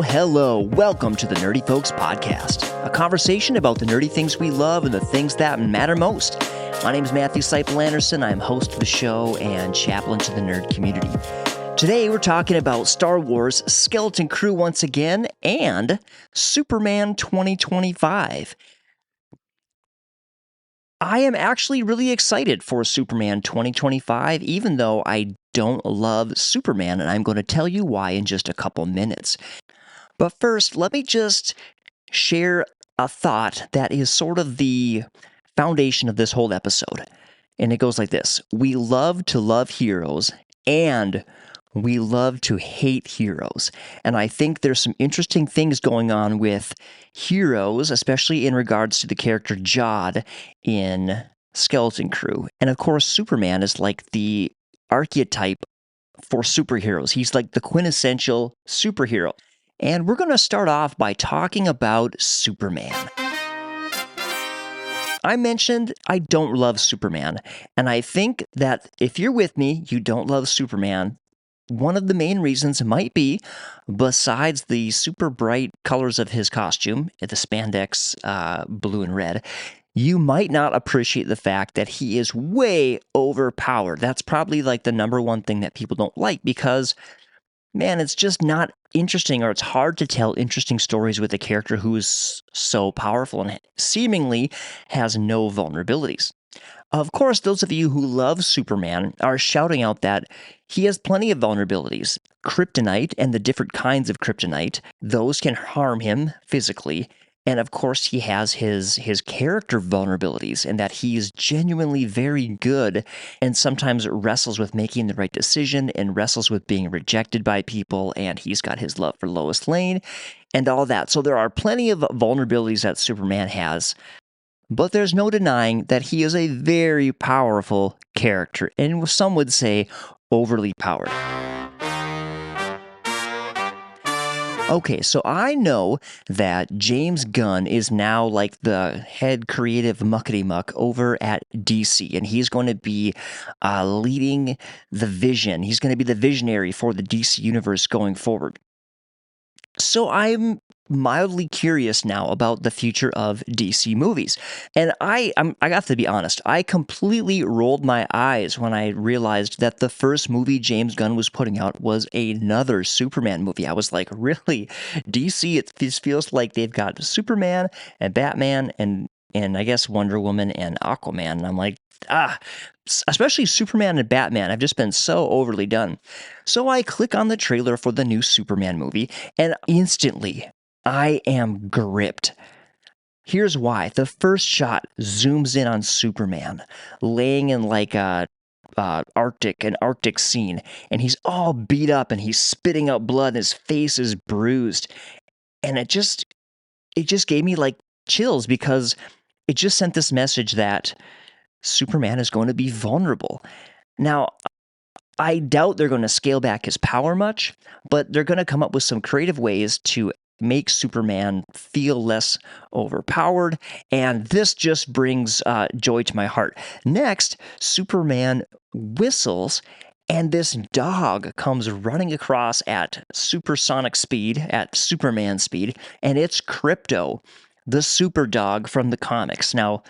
Hello. Welcome to the Nerdy Folks Podcast, a conversation about the nerdy things we love and the things that matter most. My name is Matthew Seipel Anderson. I'm host of the show and chaplain to the nerd community. Today, we're talking about Star Wars Skeleton Crew once again and Superman 2025. I am actually really excited for Superman 2025, even though I don't love Superman, and I'm going to tell you why in just a couple minutes. But first, let me just share a thought that is sort of the foundation of this whole episode. And it goes like this. We love to love heroes, and we love to hate heroes. And I think there's some interesting things going on with heroes, especially in regards to the character Jod in Skeleton Crew. And of course, Superman is like the archetype for superheroes. He's like the quintessential superhero. And we're going to start off by talking about Superman. I mentioned I don't love Superman, and I think that if you're with me, you don't love Superman. One of the main reasons might be, besides the super bright colors of his costume, the spandex blue and red, you might not appreciate the fact that he is way overpowered. That's probably like the number one thing that people don't like because, man, it's just not interesting, or it's hard to tell interesting stories with a character who is so powerful and seemingly has no vulnerabilities. Of course, those of you who love Superman are shouting out that he has plenty of vulnerabilities. Kryptonite and the different kinds of kryptonite, those can harm him physically. And of course, he has his character vulnerabilities, and that he is genuinely very good and sometimes wrestles with making the right decision and wrestles with being rejected by people, and he's got his love for Lois Lane and all that. So there are plenty of vulnerabilities that Superman has, but there's no denying that he is a very powerful character, and some would say overly powered. Okay, so I know that James Gunn is now like the head creative muckety-muck over at DC, and he's going to be leading the vision. He's going to be the visionary for the DC universe going forward. So I'm mildly curious now about the future of DC movies. And I got to be honest, I completely rolled my eyes when I realized that the first movie James Gunn was putting out was another Superman movie. I was like, really? DC, this feels like they've got Superman and Batman and I guess Wonder Woman and Aquaman. And I'm like, especially Superman and Batman have just been so overly done. So I click on the trailer for the new Superman movie, and instantly I am gripped. Here's why. The first shot zooms in on Superman, laying in like an Arctic scene, and he's all beat up and he's spitting out blood and his face is bruised. And it just gave me like chills because it just sent this message that Superman is going to be vulnerable. Now, I doubt they're going to scale back his power much, but they're going to come up with some creative ways to make Superman feel less overpowered, and this just brings joy to my heart. Next, Superman whistles, and this dog comes running across at supersonic speed, at Superman speed, and it's Krypto, the super dog from the comics. Now,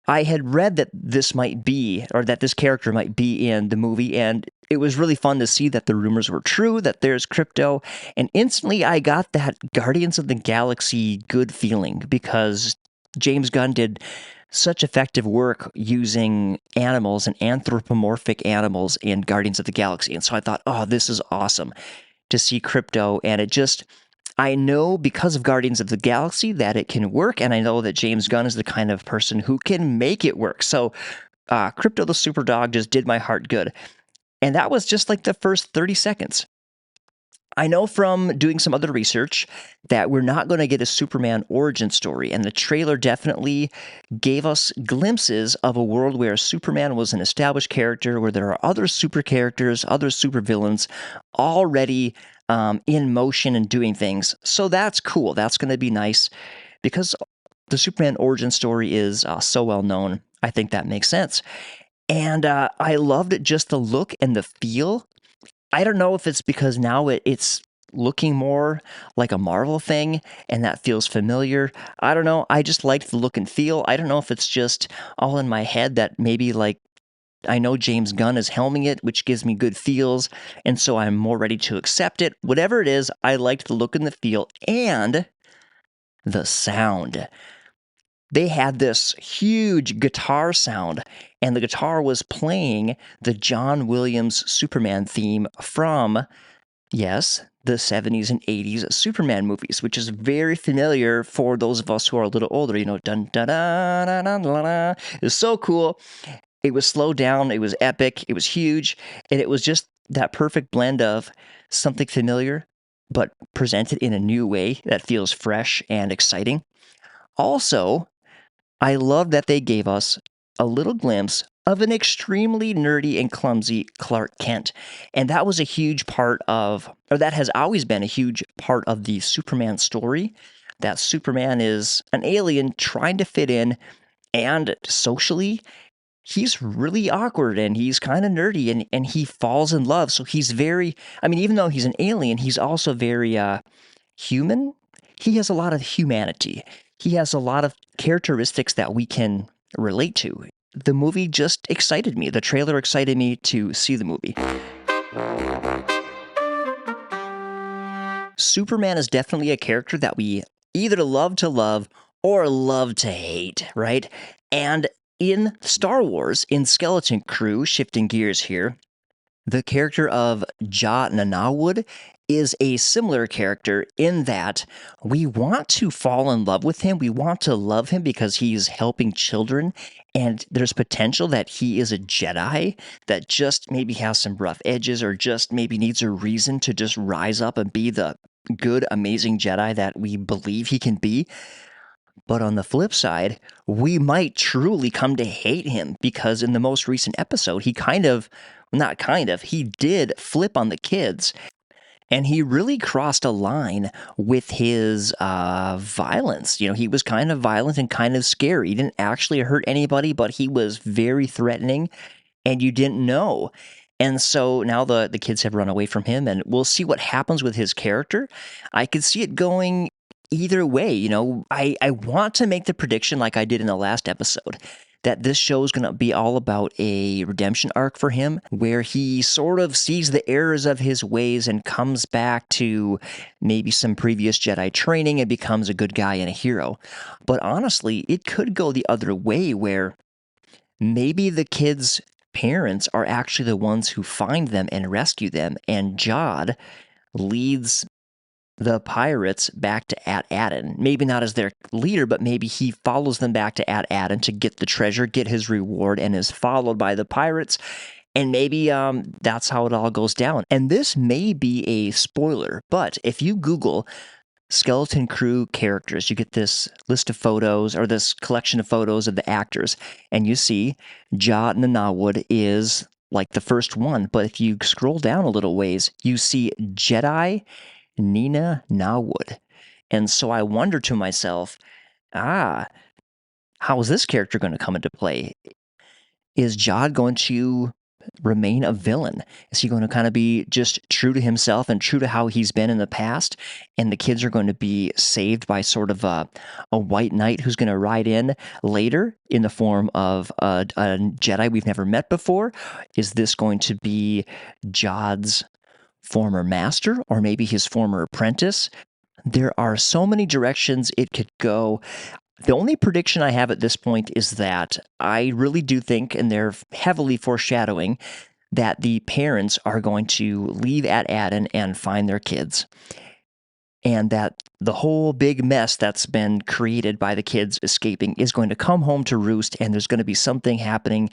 I had read that this might be, or that this character might be in the movie, and it was really fun to see that the rumors were true, that there's Krypto, and instantly I got that Guardians of the Galaxy good feeling, because James Gunn did such effective work using animals and anthropomorphic animals in Guardians of the Galaxy, and so I thought, oh, this is awesome to see Krypto, and it just... I know because of Guardians of the Galaxy that it can work, and I know that James Gunn is the kind of person who can make it work. So Krypto the Super Dog just did my heart good. And that was just like the first 30 seconds. I know from doing some other research that we're not going to get a Superman origin story, and the trailer definitely gave us glimpses of a world where Superman was an established character, where there are other super characters, other super villains already in motion and doing things. So that's cool. That's going to be nice because the Superman origin story is so well known. I think that makes sense. And I loved just the look and the feel. I don't know if it's because now it's looking more like a Marvel thing and that feels familiar. I don't know. I just liked the look and feel. I don't know if it's just all in my head that maybe like I know James Gunn is helming it, which gives me good feels, and so I'm more ready to accept it. Whatever it is, I liked the look and the feel and the sound. They had this huge guitar sound, and the guitar was playing the John Williams Superman theme from, yes, the 70s and 80s Superman movies, which is very familiar for those of us who are a little older. You know, dun dun dun dun dun dun. Dun. It was so cool. It was slowed down, it was epic, it was huge, and it was just that perfect blend of something familiar, but presented in a new way that feels fresh and exciting. Also, I love that they gave us a little glimpse of an extremely nerdy and clumsy Clark Kent. And that was a huge part of, or that has always been a huge part of the Superman story. That Superman is an alien trying to fit in, and socially, he's really awkward and he's kind of nerdy, and he falls in love. So he's very, I mean, even though he's an alien, he's also very human. He has a lot of humanity. He has a lot of characteristics that we can relate to. The movie just excited me. The trailer excited me to see the movie. Superman is definitely a character that we either love to love or love to hate, right? And in Star Wars, in Skeleton Crew, shifting gears here, the character of Ja Nanawwood is a similar character in that we want to fall in love with him. We want to love him because he's helping children, and there's potential that he is a Jedi that just maybe has some rough edges or just maybe needs a reason to just rise up and be the good, amazing Jedi that we believe he can be. But on the flip side, we might truly come to hate him because in the most recent episode, he not kind of, he did flip on the kids. And he really crossed a line with his violence. You know, he was kind of violent and kind of scary. He didn't actually hurt anybody, but he was very threatening, and you didn't know. And so now the kids have run away from him, and we'll see what happens with his character. I could see it going either way. You know, I want to make the prediction like I did in the last episode that this show is going to be all about a redemption arc for him where he sort of sees the errors of his ways and comes back to maybe some previous Jedi training and becomes a good guy and a hero. But honestly, it could go the other way where maybe the kids' parents are actually the ones who find them and rescue them, and Jod leads the pirates back to At Adden. Maybe not as their leader, but maybe he follows them back to At Adden to get the treasure, get his reward, and is followed by the pirates. And maybe that's how it all goes down. And this may be a spoiler, but if you Google Skeleton Crew characters, you get this list of photos or this collection of photos of the actors, and you see Ja Nanawwood is like the first one. But if you scroll down a little ways, you see Jedi Nina Nawood. And so I wonder to myself, ah, how is this character going to come into play? Is Jod going to remain a villain? Is he going to kind of be just true to himself and true to how he's been in the past? And the kids are going to be saved by sort of a white knight who's going to ride in later in the form of a Jedi we've never met before? Is this going to be Jod's former master or maybe his former apprentice? There are so many directions it could go. The only prediction I have at this point is that I really do think, and they're heavily foreshadowing, that the parents are going to leave at Adden and find their kids. And that the whole big mess that's been created by the kids escaping is going to come home to roost, and there's going to be something happening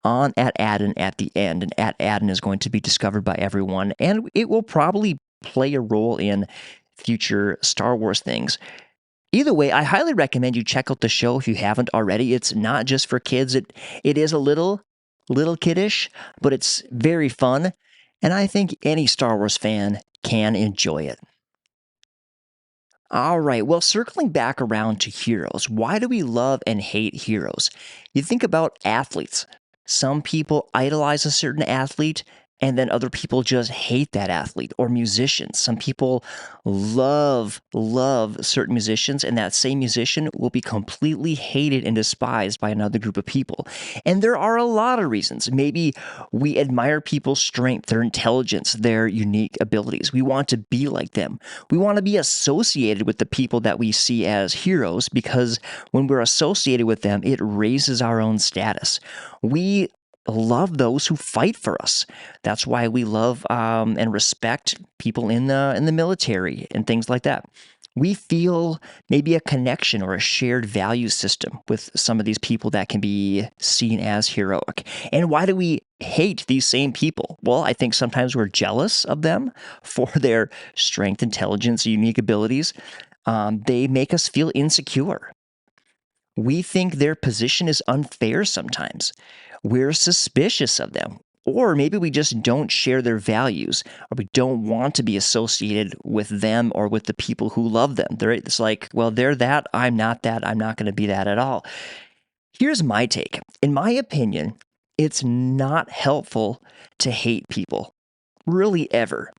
on at Adden at the end. And at Adden is going to be discovered by everyone, and it will probably play a role in future Star Wars things. Either way, I highly recommend you check out the show if you haven't already. It's not just for kids. It is a little kiddish, but it's very fun, and I think any Star Wars fan can enjoy it. All right, well, circling back around to heroes, why do we love and hate heroes? You think about athletes. Some people idolize a certain athlete, and then other people just hate that athlete, or musicians. Some people love certain musicians, and that same musician will be completely hated and despised by another group of people. And there are a lot of reasons. Maybe we admire people's strength, their intelligence, their unique abilities. We want to be like them. We want to be associated with the people that we see as heroes, because when we're associated with them, it raises our own status. We love those who fight for us. That's why we love and respect people in the military and things like that. We feel maybe a connection or a shared value system with some of these people that can be seen as heroic. And why do we hate these same people? Well, I think sometimes we're jealous of them for their strength, intelligence, unique abilities. They make us feel insecure. We think their position is unfair sometimes. We're suspicious of them. Or maybe we just don't share their values, or we don't want to be associated with them or with the people who love them. It's like, well, they're that, I'm not that, I'm not going to be that at all. Here's my take. In my opinion, it's not helpful to hate people, really ever.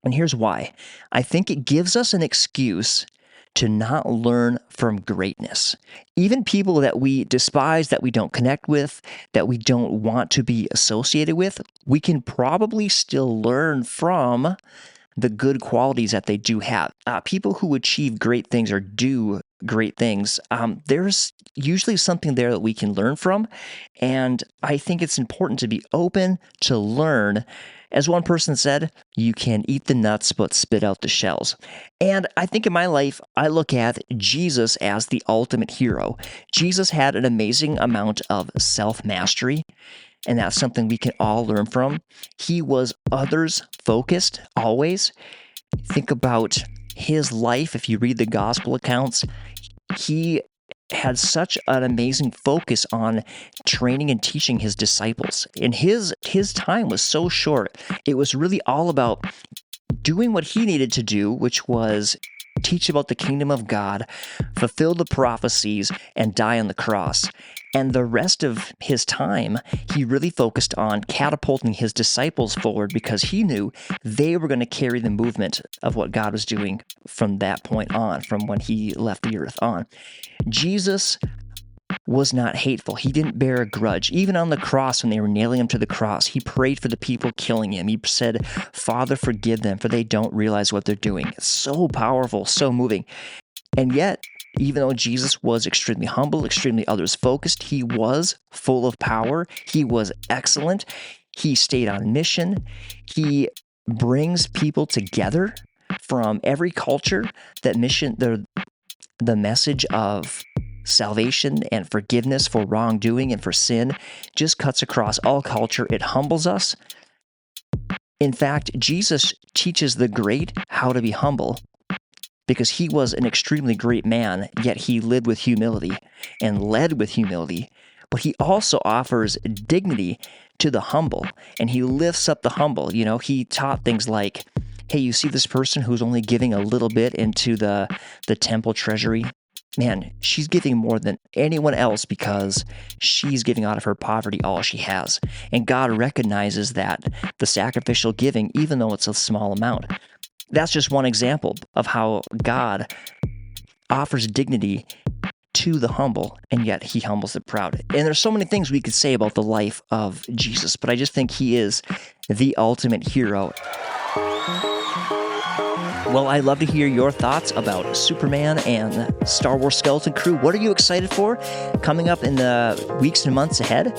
And here's why. I think it gives us an excuse to not learn from greatness. Even people that we despise, that we don't connect with, that we don't want to be associated with, we can probably still learn from the good qualities that they do have. People who achieve great things or do great things, there's usually something there that we can learn from. And I think it's important to be open to learn. As one person said, you can eat the nuts, but spit out the shells. And I think in my life, I look at Jesus as the ultimate hero. Jesus had an amazing amount of self-mastery, and that's something we can all learn from. He was others-focused always. Think about his life. If you read the gospel accounts, he had such an amazing focus on training and teaching his disciples. And his time was so short. It was really all about doing what he needed to do, which was teach about the kingdom of God, fulfill the prophecies, and die on the cross. And the rest of his time, he really focused on catapulting his disciples forward, because he knew they were going to carry the movement of what God was doing from that point on, from when he left the earth on. Jesus was not hateful. He didn't bear a grudge. Even on the cross, when they were nailing him to the cross, he prayed for the people killing him. He said, "Father, forgive them, for they don't realize what they're doing." It's so powerful, so moving. And yet, even though Jesus was extremely humble, extremely others-focused, he was full of power. He was excellent. He stayed on mission. He brings people together from every culture. That mission, the message of salvation and forgiveness for wrongdoing and for sin just cuts across all culture. It humbles us. In fact, Jesus teaches the great how to be humble, because he was an extremely great man, yet he lived with humility and led with humility. But he also offers dignity to the humble, and he lifts up the humble. He taught things like, hey, you see this person who's only giving a little bit into the temple treasury? Man, she's giving more than anyone else because she's giving out of her poverty all she has. And God recognizes that, the sacrificial giving, even though it's a small amount. That's just one example of how God offers dignity to the humble, and yet he humbles the proud. And there's so many things we could say about the life of Jesus, but I just think he is the ultimate hero. Well, I'd love to hear your thoughts about Superman and Star Wars Skeleton Crew. What are you excited for coming up in the weeks and months ahead?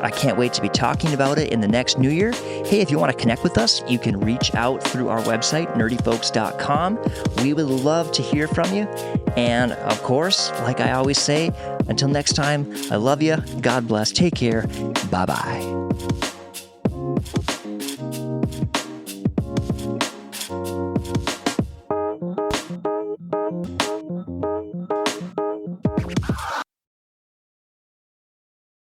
I can't wait to be talking about it in the next new year. Hey, if you want to connect with us, you can reach out through our website, nerdyfolks.com. We would love to hear from you. And of course, like I always say, until next time, I love you. God bless. Take care. Bye-bye.